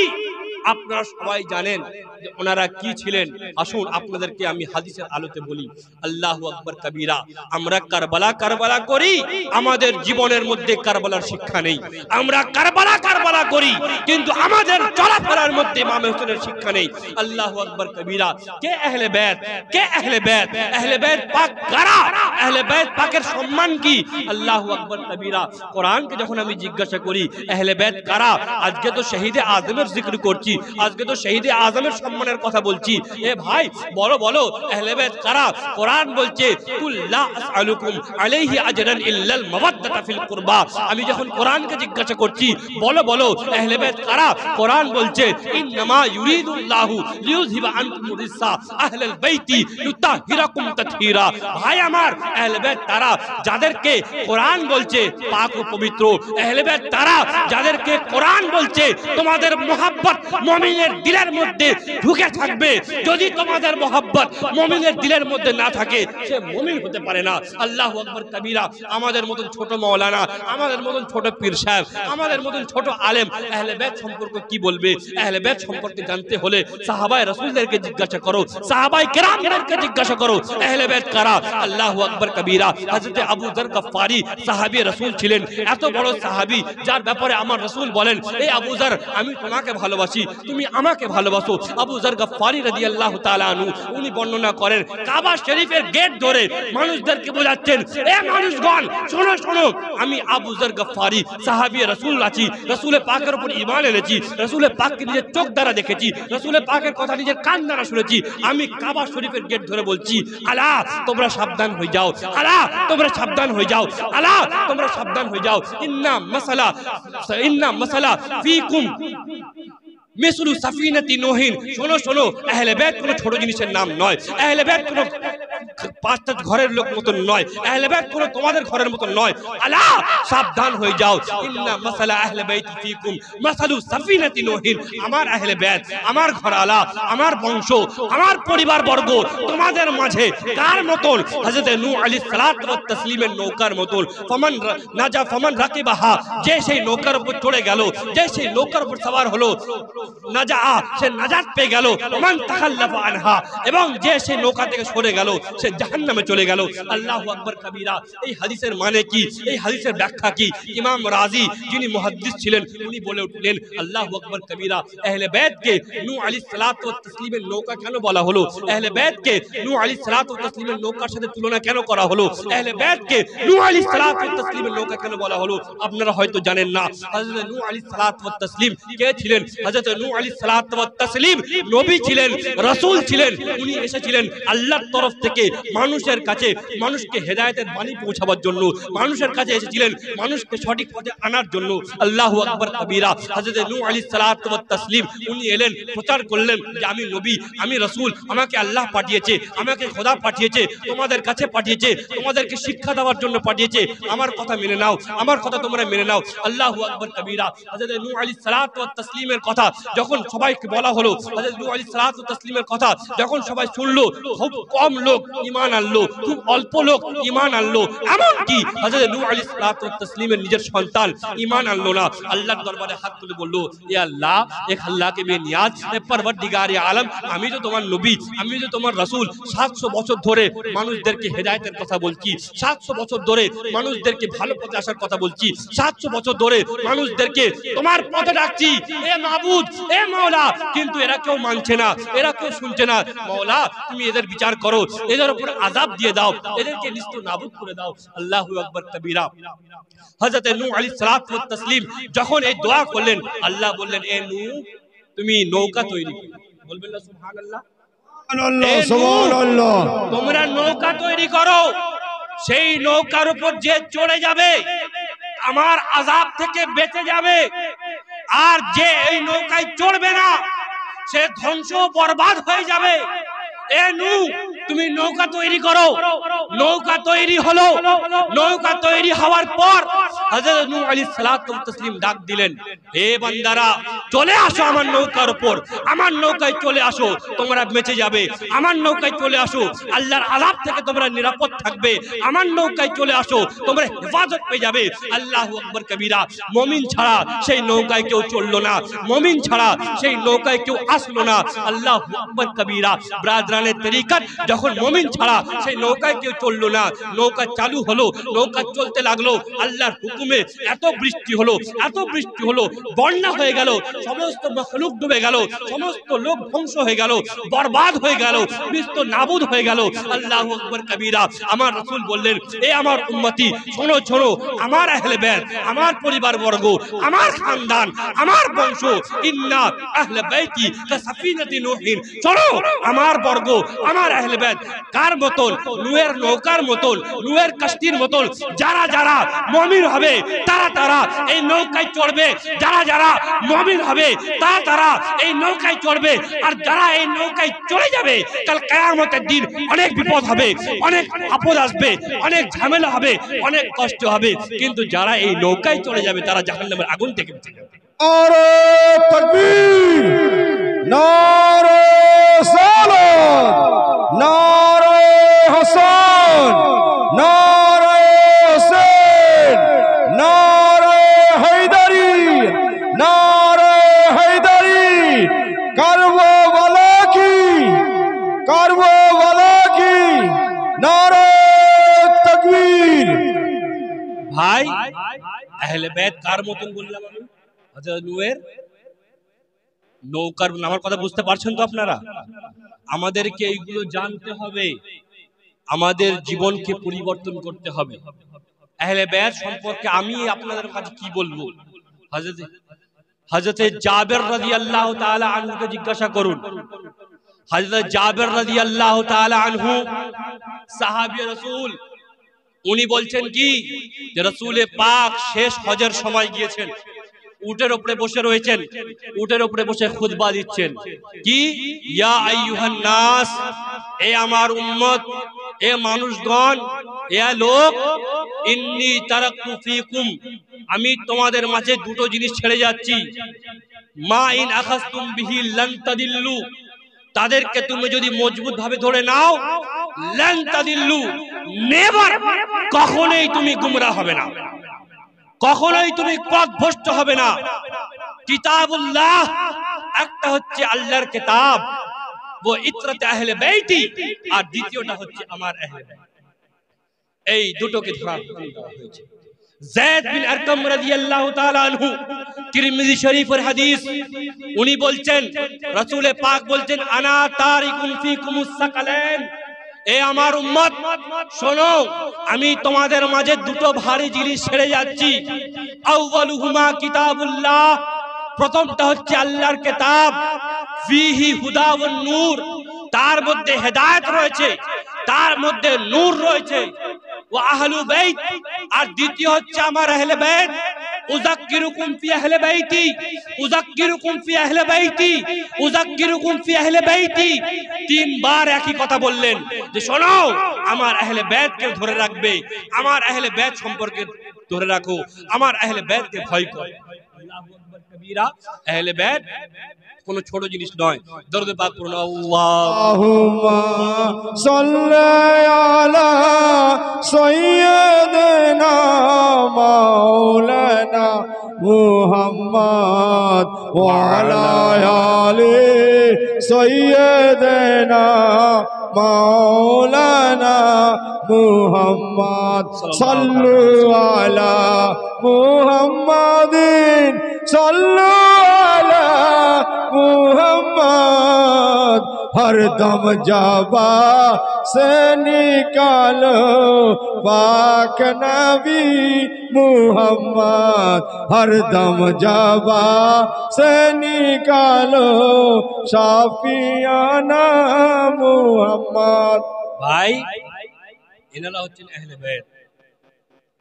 আপনারা সবাই জানেন যে ওনারা কি ছিলেন। আসুন আপনাদেরকে আমি হাদিসের আলোতে বলি। আল্লাহু আকবার কবীরা। আমরা কারবালা কারবালা করি, আমাদের জীবনের মধ্যে কারবালার শিক্ষা নেই। আমরা কারবালা কারবালা করি, কিন্তু আমাদের চলাফেরার মধ্যে ইমাম হোসেনের শিক্ষা নেই। আল্লাহু আকবার কবীরা। কে আহলে বাইত, কে আহলে বাইত, আহলে বাইত পাক কারা, আহলে বাইত পাকের সম্মান কি। আল্লাহু আকবার কবীরা। কোরআনকে যখন আমি জিজ্ঞাসা করি আহলে বাইত কারা, আজকে তো শহীদে আজমের জিকির করছি, আজকে তো শহীদে আজমের সম্মানের কথা বলছি। এ ভাই বলো বলো আহলে বাইত কারা? কোরআন বলছে কুল লা আসআলুকুম আলাইহি আজরান ইল্লাল মাওয়াদ্দাতা ফিল কুরবা। আমি যখন কোরআনকে জিজ্ঞাসা করছি বলো বলো আহলে বাইত কারা, কোরআন বলছে ইন্নামা ইউরিদুল্লাহু লিইউযহিবা আনকুম রিসা আহলাল বাইতি ইউতাহিরাকুম তাতহীরা। ভাই আমার, আহলে বাইত তারা যাদেরকে কোরআন বলছে পাক ও পবিত্র। আহলে বাইত তারা যাদেরকে কোরআন বলছে তোমাদের মোহাব্বত মুমিনের দিলের মধ্যে ঢুকে থাকবে। যদি তোমাদের মোহাব্বত মুমিনের দিলের মধ্যে না থাকে সে মুমিন হতে পারে না। আল্লাহু আকবার কবীরা। আমাদের মতন ছোট মাওলানা, আমাদের মতন ছোট পীর সাহেব, আমাদের মতন ছোট আলেম আহলে বাইত সম্পর্কে কি বলবে? আহলে বাইত সম্পর্কে জানতে হলে সাহাবায়ে রাসূলদেরকে জিজ্ঞাসা করো, সাহাবায়ে কেরামদেরকে জিজ্ঞাসা করো আহলে বাইত কারা। আল্লাহু আকবার কবীরা। হযরত আবু যর গফফারি সাহাবী রাসূল ছিলেন, এত বড় সাহাবী যার ব্যাপারে আমার রাসূল বলেন এই আবু যর আমি তোমাকে ভালোবাসি, তুমি আমাকে ভালোবাসো। আবু যর গফফারি রাদিয়াল্লাহু তাআলা আনহু উনি বর্ণনা করেন কাবা শরীফের গেট ধরে মানুষদেরকে বোঝাচ্ছেন, এ মানুষগণ শোনো শোনো, আমি আবু যর গফফারি সাহাবী রাসূল আছি, রাসূল পাকের উপর ঈমান এনেছি, রাসূল পাককে নিজের চোখ দ্বারা দেখেছি, রাসূল পাকের কথা নিজের কান দ্বারা শুনেছি। আমি কাবা শরীফের গেট ধরে বলছি আলা তোমরা সাবধান হয়ে যাও, আলা তোমরা সাবধান হয়ে যাও, আলা তোমরা সাবধান হয়ে যাও। ইন্না মাসালা ফিকুম মিসলু সাফিনাতি নূহিন। শোনো শোনো, আহলে বাইত কোনো ছোট জিনিসের নাম নয়, আহলে বাইত কোনো পাঁচটা ঘরের লোক মতন নয়, আহলে বাইত কোনো তোমাদের ঘরের মতন নয়। আলা সাবধান হয়ে যাও। ইন্না মাসালা আহলে বাইতি ফিকুম মাসালু সাফিনাতি নূহিন। আমার আহলে বাইত, আমার ঘর আলা, আমার বংশ, আমার পরিবার বর্গ তোমাদের মাঝে কার মতন? হযরত নূহ আলাইহিস সালাতু ওয়াত তাসলিমের নৌকার মতন। ফামান নাজা ফামান রাকিবাহা, যে সেই নৌকার উপর চড়ে গেল, যে সেই নৌকার উপর সওয়ার হলো নাজা সে নাজাত পেয়ে গেল। মান তাখাল্লাফা আনহা, এবং যে সেই নৌকা থেকে সরে গেল সে জাহান্নামে চলে গেল। আল্লাহু আকবার কবীরা। এই হাদিসের মানে কি, এই হাদিসের ব্যাখ্যা কি? ইমাম রাজি যিনি মুহাদ্দিস ছিলেন উনি বলে উঠলেন আল্লাহু আকবার কবীরা। আহলে বাইতকে নূহ আলাইহিস সালাতু ওয়াত তাসলিমের নৌকা কেন বলা হলো? আহলে বাইতকে নূহ আলাইহিস সালাতু ওয়াত তাসলিমের নৌকার সাথে তুলনা কেন করা হলো? আহলে বাইতকে নূহ আলাইহিস সালাতু ওয়াত তাসলিমের নৌকা কেন বলা হলো? আপনারা হয়তো জানেন না হযরত নূহ আলাইহিস সালাতু ওয়াত তাসলিম কে ছিলেন? হযরত নূহ আলাইহিস সালাতু ওয়াত তাসলিম নবী ছিলেন, রাসূল ছিলেন। উনি এসেছিলেন আল্লাহর তরফ থেকে থেকে মানুষের কাছে মানুষকে হেদায়েতের বাণী পৌঁছাবার জন্য মানুষের কাছে এসেছিলেন মানুষকে সঠিক পথে আনার জন্য। আল্লাহু আকবার কবীরা। হযরত নূহ আলাইহিস সালাতু ওয়াত তাসলিম উনি এলেন, প্রচার করলেন যে আমি নবী, আমি রাসূল, আমাকে আল্লাহ পাঠিয়েছে, আমাকে খোদা পাঠিয়েছে, তোমাদের কাছে পাঠিয়েছে, তোমাদেরকে শিক্ষা দেওয়ার জন্য পাঠিয়েছে। আমার কথা মেনে নাও, আমার কথা তোমরা মেনে নাও। আল্লাহু আকবার কবীরা। হযরত নূহ আলাইহিস সালাতু ওয়াত তাসলিমের কথা যখন সবাইকে বলা হলো, হযরত নূহ আলাইহিস সালাতু ওয়াত তাসলিমের কথা যখন সবাই শুনলো, খুব কম লোক ঈমান আনলো, খুব অল্প লোক ঈমান আনলো। এমনকি হযরত নূহ আলাইহিস সালাতু ওয়াত তাসলিমের নিজের সন্তান ঈমান আনলো না। আল্লাহর দরবারে হাত তুলে বলল, এ আল্লাহ, এক আল্লাহকে বেনিয়াজ, এ পরওয়ারদিগারে আলম, আমি তো তোমার নবী, আমি তো তোমার রাসূল। 700 বছর ধরে মানুষদেরকে হেদায়েতের কথা বলছি, 700 বছর ধরে মানুষদেরকে ভালো পথে আসার কথা বলছি, 700 বছর ধরে মানুষদেরকে তোমার পথে ডাকছি, এ মাবুদ, এ মাওলা, কিন্তু এরা কেউ মানছে না, এরা কেউ শুনছে না। মাওলা, তুমি এদের বিচার করো, এদের উপর আযাব দিয়ে দাও, এদেরকে নিস্ত নাবুদ করে দাও। আল্লাহু আকবার কবীরা। হযরত নূহ আলাইহিস সালাতু ওয়াত তাসলিম যখন এই দোয়া করলেন, আল্লাহ বললেন, এ নূহ, তুমি নৌকা তৈরি করো। বলবেন না সুবহানাল্লাহ? সুবহানাল্লাহ। তোমরা নৌকা তৈরি করো, সেই নৌকার উপর যে চড়ে যাবে আমার আযাব থেকে বেঁচে যাবে, আর যে এই নৌকায় চড়বে না সে ধ্বংস বরবাদ হয়ে যাবে। এ নূহ, তুমি নৌকা তৈরি করো। নৌকা তৈরি হলো। নৌকা তৈরি হওয়ার পর হযরত নূহ আলাইহিস সালাতু ওয়াত তাসলিম ডাক দিলেন, হে বান্দারা, চলে আসো আমার নৌকার উপর, আমার নৌকায় চলে আসো, তোমরা বেঁচে যাবে। আমার নৌকায় চলে আসো, আল্লাহর আযাব থেকে তোমরা নিরাপদ থাকবে। আমার নৌকায় চলে আসো, তোমরা হেফাজত পেয়ে যাবে। আল্লাহু আকবার কবীরা। মুমিন ছাড়া সেই নৌকায় কেউ চললো না, মুমিন ছাড়া সেই নৌকায় কেউ আসলো না। আল্লাহু আকবার কবীরা। ব্রাদরানের তরিকত, যখন মুমিন ছাড়া সেই নৌকায় কেউ চললো না, নৌকা চালু হলো, নৌকা চলতে লাগলো। আল্লাহর হুকুমে এত বৃষ্টি হলো, এত বৃষ্টি হলো, বন্যা হয়ে গেল, সমস্ত মাখলুক ডুবে গেল, সমস্ত লোক ধ্বংস হয়ে গেল, বরবাদ হয়ে গেল, নিস্ত নাবুদ হয়ে গেল। আল্লাহু আকবার কবীরা। আমার রাসূল বললেন, এ আমার উম্মতি, শোনো শোনো, আমার আহলে বাইত, আমার পরিবারবর্গ, আমার খানদান, আমার বংশ, ইন্না আহলে বাইতি কাসাফিনাতি নূহিন, শোনো, আমার বর্গ, আমার আহলে বাইত কার মতন? নূহের নৌকার মতন, নূহের কাশতির মতন। যারা যারা মুমিন হবে তারা তারা এই নৌকায় চড়বে, যারা যারা মুমিন হবে তারা তারা এই নৌকায় চড়বে। আর যারা এই নৌকায় চলে যাবে, কাল কিয়ামতের দিন অনেক বিপদ হবে, অনেক আপদ আসবে, অনেক ঝামেলা হবে, অনেক কষ্ট হবে, কিন্তু যারা এই নৌকায় চলে যাবে তারা জাহান্নামের আগুন থেকে বেঁচে যাবে। নারে তাকবীর, নারে সালাত, নারে হাসান, নারে হুসেন, নারে হায়দারি, নারে হায়দারি, কারবালা কি, কারবালা কি, নারে তাকবীর। ভাই, আহলে বাইত কার মতন বললাম আমি? হযরত নূহের নৌকার। আমার কথা বুঝতে পারছেন তো আপনারা? আমাদেরকে এইগুলো জানতে হবে, আমাদের জীবনকে পরিবর্তন করতে হবে। আহলে বাইত সম্পর্কে আমি আপনাদের কাছে কি বলবো? হযরত জাবের রাদিয়াল্লাহু তাআলা আনহুকে জিজ্ঞাসা করুন। হযরত জাবের রাদিয়াল্লাহু তাআলা আনহু সাহাবী রাসূল, উনি বলছেন কি যে রাসূলে পাক শেষ হজের সময় গিয়েছেন, উটের উপরে বসে রয়েছেন, উটের উপরে বসে খুতবা দিচ্ছেন কি, ইয়া আইয়ুহান নাস, এ আমার উম্মত, এ মানুষগণ, এ লোক, ইন্নী তারাকতু ফীকুম, আমি তোমাদের মাঝে দুটো জিনিস ছেড়ে যাচ্ছি। মা ইন আখাযতুম বিহি লান তাদিল্লু, তাদেরকে তুমি যদি মজবুত ভাবে ধরে নাও, লান তাদিল্লু, নেভার, কখনোই তুমি গুমরাহ হবে না, কখনোই তুমি পথভ্রষ্ট হবে না। কিতাবুল্লাহ, একটা হচ্ছে আল্লাহর কিতাব, ও ইতরাতে আহলে বাইতি, আর দ্বিতীয়টা হচ্ছে আমার আহলে বাইত। এই দুটোকে ধরা হয়েছে। যায়েদ বিন আরকাম রাদিয়াল্লাহু তাআলা আনহু, তিরমিজি শরীফের হাদিস, উনি বলছেন, রাসূলে পাক বলছেন, আনা তারিকুন ফীকুমুস সাকালাইন, এ আমার উম্মত শোনো, আমি তোমাদের মাঝে দুটো ভারী জিনিস ছেড়ে যাচ্ছি। আউয়ালুহুমা কিতাবুল্লাহ, প্রথমটা হচ্ছে আল্লাহর কিতাব, ফীহি হুদা ওয়ান নূর, তার মধ্যে হেদায়েত রয়েছে, তার মধ্যে নূর রয়েছে, ওয়া আহলু বাইত। আর দ্বিতীয় হচ্ছে আমার আহলে বাইত, উযাক্কিরুকুম ফি আহলি বাইতি, উযাক্কিরুকুম ফি আহলি বাইতি, উযাক্কিরুকুম ফি আহলি বাইতি। তিনবার একই কথা বললেন যে শোনো, আমার আহলে বাইতকে ধরে রাখবে, আমার আহলে বাইত সম্পর্কে ধরে রাখো, আমার আহলে বাইতকে ভয় করো। আল্লাহু আকবার কবীরা। আহলে বাইত কোন ছোট জিনিস নয়। দরুদ পাক পড়ুন, আল্লাহুম্মা সাল্লি আলা সাইয়্যিদিনা মাওলানা মুহাম্মদ ওয়া আলা আলি সাইয়্যিদিনা মাওলানা মুহাম্মদ। সাল্লু আলা মুহাম্মাদিন, সাল্লু আলা मुहम्मद। हर दम जाबा से निकालो पाक नबी मुहम्मद, हर दम जाबा से निकालो शाफियाना मुहम्मद। ভাই, এনারা হচ্ছেন আহলে বাইত।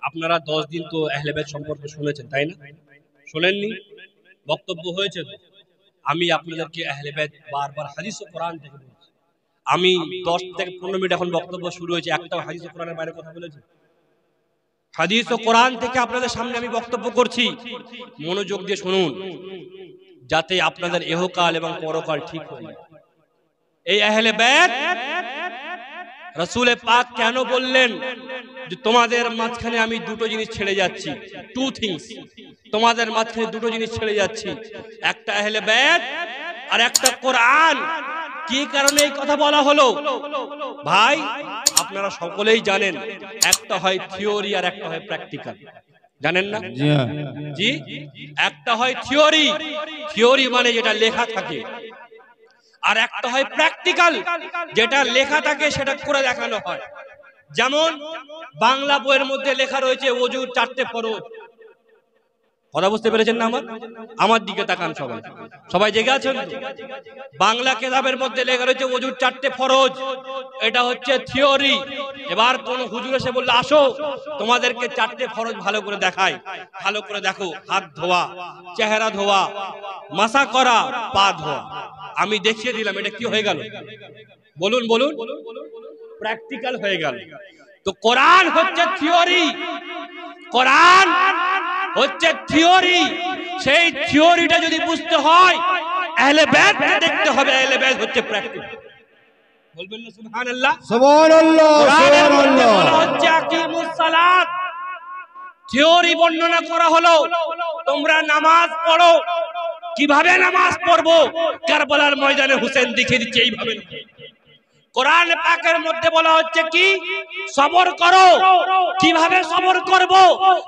আপনারা 10 দিন তো আহলে বাইত সম্পর্কে শুনেছেন, তাই না? শুনেননি? বক্তব্য হয়েছে তো। আমি আপনাদেরকে আহলে বাইত বারবার হাদিস ও কোরআন থেকে বলছি। আমি 10 থেকে 15 মিনিট এখন বক্তব্য শুরু হয়েছে, একটাও হাদিস ও কোরআনের বাইরে কথা বলেছি? হাদিস ও কোরআন থেকে আপনাদের সামনে আমি বক্তব্য করছি, মনোযোগ দিয়ে শুনুন, যাতে আপনাদের ইহকাল এবং পরকাল ঠিক হয়। এই আহলে বাইত রাসূল পাক কেন বললেন যে তোমাদের মাঝখানে আমি দুটো জিনিস ছেড়ে যাচ্ছি, টু থিংস, তোমাদের মাঝখানে দুটো জিনিস ছেড়ে যাচ্ছি, একটা আহলে বাইত আর একটা কোরআন। কি কারণে এই কথা বলা হলো? ভাই, আপনারা সকলেই জানেন, একটা হয় থিওরি আর একটা হয় প্র্যাকটিক্যাল। জানেন না? জি, একটা হয় থিওরি, থিওরি মানে যেটা লেখা থাকে, আর একটা হয় প্র্যাকটিক্যাল, যেটা লেখা থাকে সেটা করে দেখানো হয়। যেমন বাংলা বইয়ের মধ্যে লেখা রয়েছে ওযুর 4টে ফরজ। কথা বুঝতে পেরেছেন না? আমার দিকে তাকান সবাই, সবাই জেগে আছেন? বাংলা কিতাবের মধ্যে লেখা রয়েছে ওযুর 4টে ফরজ, এটা হচ্ছে থিওরি। এবার কোন হুজুর এসে বলল আসো তোমাদেরকে 4টে ফরজ ভালো করে দেখাই, ভালো করে দেখো, হাত ধোয়া, চেহারা ধোয়া, মাসা করা, পা ধোয়া। আমি দেখিয়ে দিলাম, এটা কি হয়ে গেল? বলুন বলুন, প্র্যাকটিক্যাল হয়ে গেল। তো কোরআন হচ্ছে থিওরি, কোরআন হচ্ছে থিওরি। সেই থিওরিটা যদি বুঝতে হয়, আহলে বাইতকে দেখতে হবে, আহলে বাইত হচ্ছে প্র্যাকটিক্যাল। বলবেন না সুবহানাল্লাহ? সুবহানাল্লাহ, সুবহানাল্লাহ। বলা হচ্ছে আকিমুস সালাত, থিওরি বর্ণনা করা হলো, তোমরা নামাজ পড়ো। কিভাবে নামাজ পড়বো? কারবালার ময়দানে হুসেন দেখিয়ে দিচ্ছে এইভাবে। কোরআন পাকের মধ্যে বলা হচ্ছে কি? সবর করো। কিভাবে সবর করব?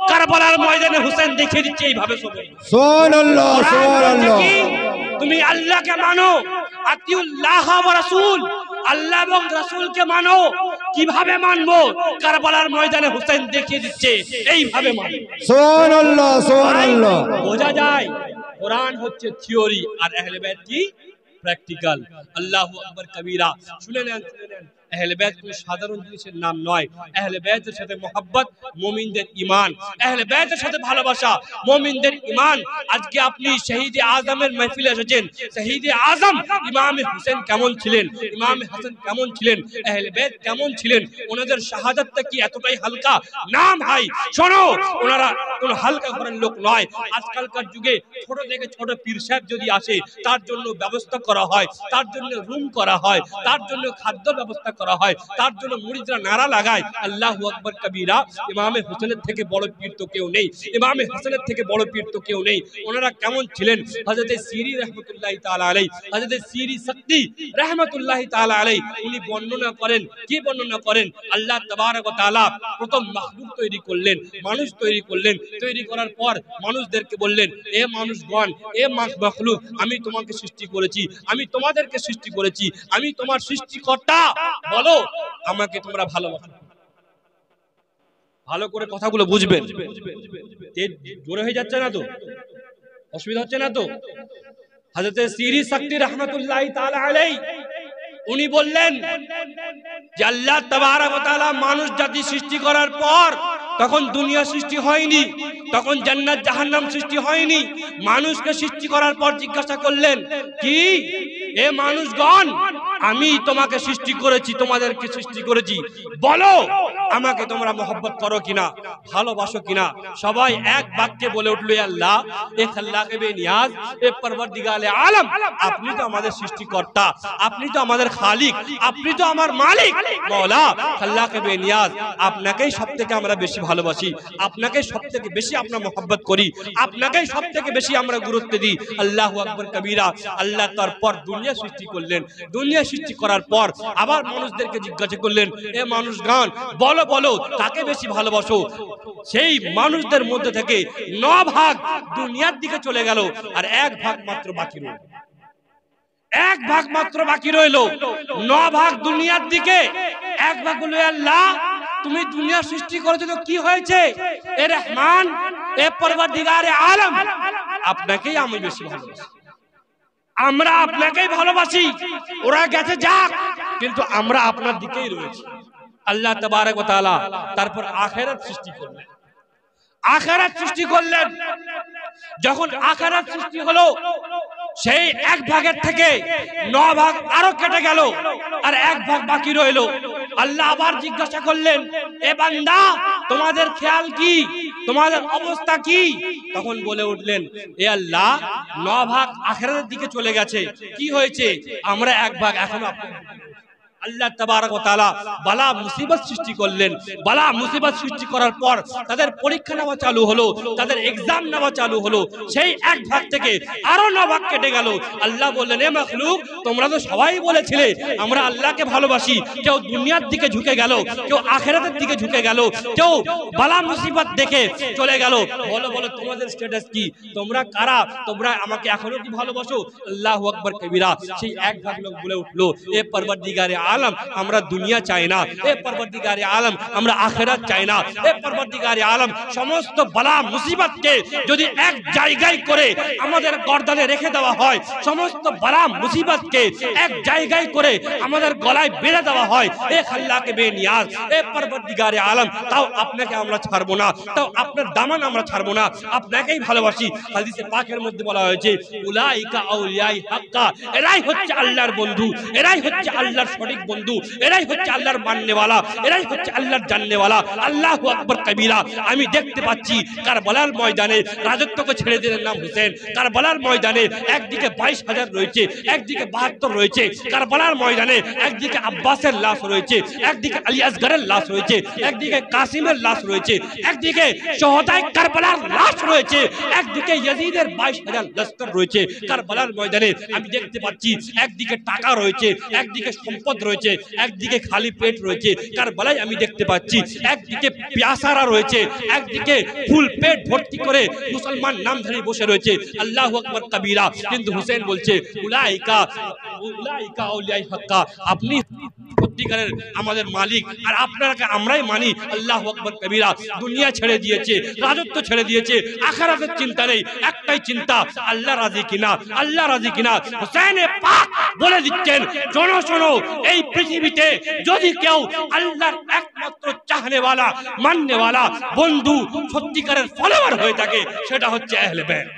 কারবালার ময়দানে হুসেন দেখিয়ে দিচ্ছে এইভাবে সবর। সুবহানাল্লাহ, সুবহানাল্লাহ। তুমি আল্লাহকে মানো, আতিউল্লাহ ওয়া রাসূল, আল্লাহ এবং রাসূলকে মানো। কিভাবে মানবো? কারবালার ময়দানে হুসেন দেখিয়ে দিচ্ছে এইভাবে মানো। সুবহানাল্লাহ, সুবহানাল্লাহ। বোঝা যায় কোরআন হচ্ছে থিওরি আর আহলে বাইত কি? প্র্যাকটিক্যাল। আল্লাহু আকবার কবীরা। শুনে নেন, শুনে নেন, আহলে বাইত কোনো সাধারণ জিনিসের নাম নয়। আহলে বাইতের সাথে মোহাব্বত মুমিনদের ঈমান, আহলে বাইতের সাথে ভালোবাসা মুমিনদের ঈমান। আজকে আপনি শহীদে আজমের মাহফিলে এসেছেন, শহীদে আজম ইমামে হোসেন কেমন ছিলেন, ইমামে হাসান কেমন ছিলেন, আহলে বাইত কেমন ছিলেন, ওনাদের শাহাদাতটা কি এতটাই হালকা? না ভাই, শোনো, ওনারা কোনো হালকা ঘরের লোক নয়। আজকালকার যুগে ছোট থেকে ছোট পীর সাহেব যদি আসে, তার জন্য ব্যবস্থা করা হয়, তার জন্য রুম করা হয়, তার জন্য খাদ্য ব্যবস্থা করা হয়, তার জন্য মুরিদরা নারা লাগায় আল্লাহু আকবার কবীরা। ইমামে হোসেনের থেকে বড় পীর তো কেউ নেই, ইমামে হাসানের থেকে বড় পীর তো কেউ নেই। ওনারা কেমন ছিলেন? হযরত সিরি রাহমাতুল্লাহি তাআলা আলাইহি, হযরত সিরি সাক্তি রাহমাতুল্লাহি তাআলা আলাইহি, উনি বর্ণনা করেন, কি বর্ণনা করেন? আল্লাহ তাবারক ওয়া তাআলা প্রথম মাখলুক তৈরি করলেন, মানুষ তৈরি করলেন। তৈরি করার পর মানুষদেরকে বললেন, এ মানুষগণ, এ মাখলুক, আমি তোমাকে সৃষ্টি করেছি, আমি তোমাদেরকে সৃষ্টি করেছি, আমি তোমার সৃষ্টিকর্তা, বলো আমাকে তোমরা ভালোবাসো। ভালো করে কথাগুলো বুঝবেন, জোরে হয়ে যাচ্ছে না তো? অসুবিধা হচ্ছে না তো? হযরত সিরি সাক্তি রাহমাতুল্লাহি তাআলা আলাইহি উনি বললেন যে আল্লাহ তাবারক ওয়া তাআলা মানুষ জাতি সৃষ্টি করার পর তখন দুনিয়া সৃষ্টি হয়নি, তখন জান্নাত জাহান্নাম সৃষ্টি হয়নি। মানুষকে সৃষ্টি করার পর জিজ্ঞাসা করলেন, কি এ মানুষগণ, আমি তোমাকে সৃষ্টি করেছি, তোমাদেরকে সৃষ্টি করেছি, বলো আমাকে তোমরা মহব্বত করো কিনা, ভালোবাসো কিনা? সবাই এক বাক্যে বলে উঠলো, আল্লাহ এ খাল্লাকে বেনিয়াজ, এ পরওয়ারদিগারে আলম, আপনি তো আমাদের সৃষ্টিকর্তা, আপনি তো আমাদের খালিক, আপনি তো আমার মালিক, মওলা খাল্লাকে বেনিয়াজ, আপনাকেই সবথেকে আমরা বেশি ভালোবাসি, আপনাকেই সবথেকে বেশি আমরা মহব্বত করি, আপনাকেই সবথেকে বেশি আমরা গুরুত্ব দিই। আল্লাহু আকবার কবীরা। আল্লাহ তারপর দুনিয়া সৃষ্টি করলেন। দুনিয়া সৃষ্টি করার পর আবার মানুষদেরকে জিজ্ঞাসা করলেন, এ মানুষগণ, বলো বলো কাকে বেশি ভালোবাসো? সেই মানুষদের মধ্যে থেকে 9 ভাগ দুনিয়ার দিকে চলে গেল, আর 1 ভাগ মাত্র বাকি রইল। 1 ভাগ মাত্র বাকি রইল। 9 ভাগ দুনিয়ার দিকে, 1 ভাগ বলল, আল্লাহ তুমি দুনিয়া সৃষ্টি করেছো তো কি হয়েছে? এ রহমান, এ পরওয়ারদিগারে আলম, আপনাকেই আমি বেশি ভালোবাসি, আমরা আপনাকেই ভালোবাসি। ওরা গেছে যাক, কিন্তু আমরা আপনার দিকেই রয়েছি। আল্লাহ তাবারক ওয়া তাআলা তারপর আখিরাত সৃষ্টি করলেন। আখিরাত সৃষ্টি করলেন। যখন আখিরাত সৃষ্টি হলো, সেই 1 ভাগের থেকে 9 ভাগ আরো কেটে গেল, আর 1 ভাগ বাকি রইল। আল্লাহ আবার জিজ্ঞাসা করলেন, এ বান্দা, তোমাদের খেয়াল কি, তোমাদের অবস্থা কি? তখন বলে উঠলেন, এ আল্লাহ 9 ভাগ আখিরাতের দিকে চলে গেছে, কি হয়েছে? আমরা 1 ভাগ এখনো আল্লাহ তাবারক ওয়া তাআলা বালা মুসিবত সৃষ্টি করলেন। বালা মুসিবত সৃষ্টি করার পর তাদের পরীক্ষা নেওয়া চালু হলো, তাদের এক্সাম নেওয়া চালু হলো। সেই 1 ভাগ থেকে আরো 9 ভাগ কেটে গেল। আল্লাহ বললেন, এ মাখলুক, তোমরা তো সবাই বলেছিলে আমরা আল্লাহকে ভালোবাসি। কেউ দুনিয়ার দিকে ঝুঁকে গেল, কেউ আখিরাতের দিকে ঝুঁকে গেল, কেউ বালা মুসিবত দেখে চলে গেল। বলো বলো তোমাদের স্ট্যাটাস কি? তোমরা কারা? তোমরা আমাকে এখনো কি ভালোবাসো? আল্লাহু আকবার কবীরা। সেই 1 ভাগ লোক বলে উঠলো, এ পরওয়ারদিগারে আলম, আমরা দুনিয়া চাই না। এ পরওয়ারদিগারে আলম, আমরা আখিরাত চাই না। এ পরওয়ারদিগারে আলম, সমস্ত বালা মুসিবতকে যদি এক জায়গায় করে আমাদের গর্দানে রেখে দেওয়া হয়, সমস্ত বালা মুসিবতকে এক জায়গায় করে আমাদের গলায় বেঁধে দেওয়া হয়, এ খাল্লাকে বেনিয়াজ, এ পরওয়ারদিগারে আলম, তাও আপনাকে আমরা ছাড়বো না, তাও আপনার দামান আমরা ছাড়বো না, আপনাকেই ভালোবাসি। হাদিসে পাকের মধ্যে বলা হয়েছে, উলাইকা আউলিয়াই হাক্কা, এরাই হচ্ছে আল্লাহর বন্ধু, এরাই হচ্ছে আল্লাহর সঠিক বন্ধু, এরাই হচ্ছে আল্লাহর মাননেওয়ালা, এরাই হচ্ছে আল্লাহর জাননেওয়ালা। আল্লাহু আকবার কবীরা। আমি দেখতে পাচ্ছি কারবালার ময়দানে রাজত্বকে ছেড়ে দিলেন নাম হোসেন। কারবালার ময়দানে একদিকে 22,000 রয়েছে, একদিকে 72 রয়েছে। কারবালার ময়দানে একদিকে আব্বাসের লাশ রয়েছে, একদিকে আলী আসগরের লাশ রয়েছে, একদিকে কাসিমের লাশ রয়েছে, একদিকে শহদায়ে কারবালার লাশ রয়েছে, একদিকে ইয়াজিদের 22,000 লস্কর রয়েছে। কারবালার ময়দানে আমি দেখতে পাচ্ছি একদিকে টাকা রয়েছে, একদিকে সম্পদ রয়েছে, একদিকে খালি পেট রয়েছে। কারবালায় আমি দেখতে পাচ্ছি একদিকে পিয়াসারা রয়েছে, একদিকে ফুল পেট ভর্তি করে মুসলমান নামধারী বসে রয়েছে। আল্লাহু আকবার কবীরা। কিন্তু হুসেন বলছে, উলাইকা আউলিয়াই হাক্কা, আপনি সত্যিকারের আমাদের মালিক, আর আপনাকে আমরাই মানি। আল্লাহু আকবার কবীরা। দুনিয়া ছেড়ে দিয়েছে, রাজত্ব ছেড়ে দিয়েছে, আখিরাতের চিন্তা নেই, একটাই চিন্তা, আল্লাহ রাজি কিনা, আল্লাহ রাজি কিনা। হুসেন পাক বলে দিচ্ছেন, শোনো শোনো, এই পৃথিবীতে যদি কেউ আল্লাহর একমাত্র চাহনেওয়ালা, মাননেওয়ালা, বন্ধু, সত্যিকারের ফলোয়ার হয়ে থাকে, সেটা হচ্ছে আহলে বাইত।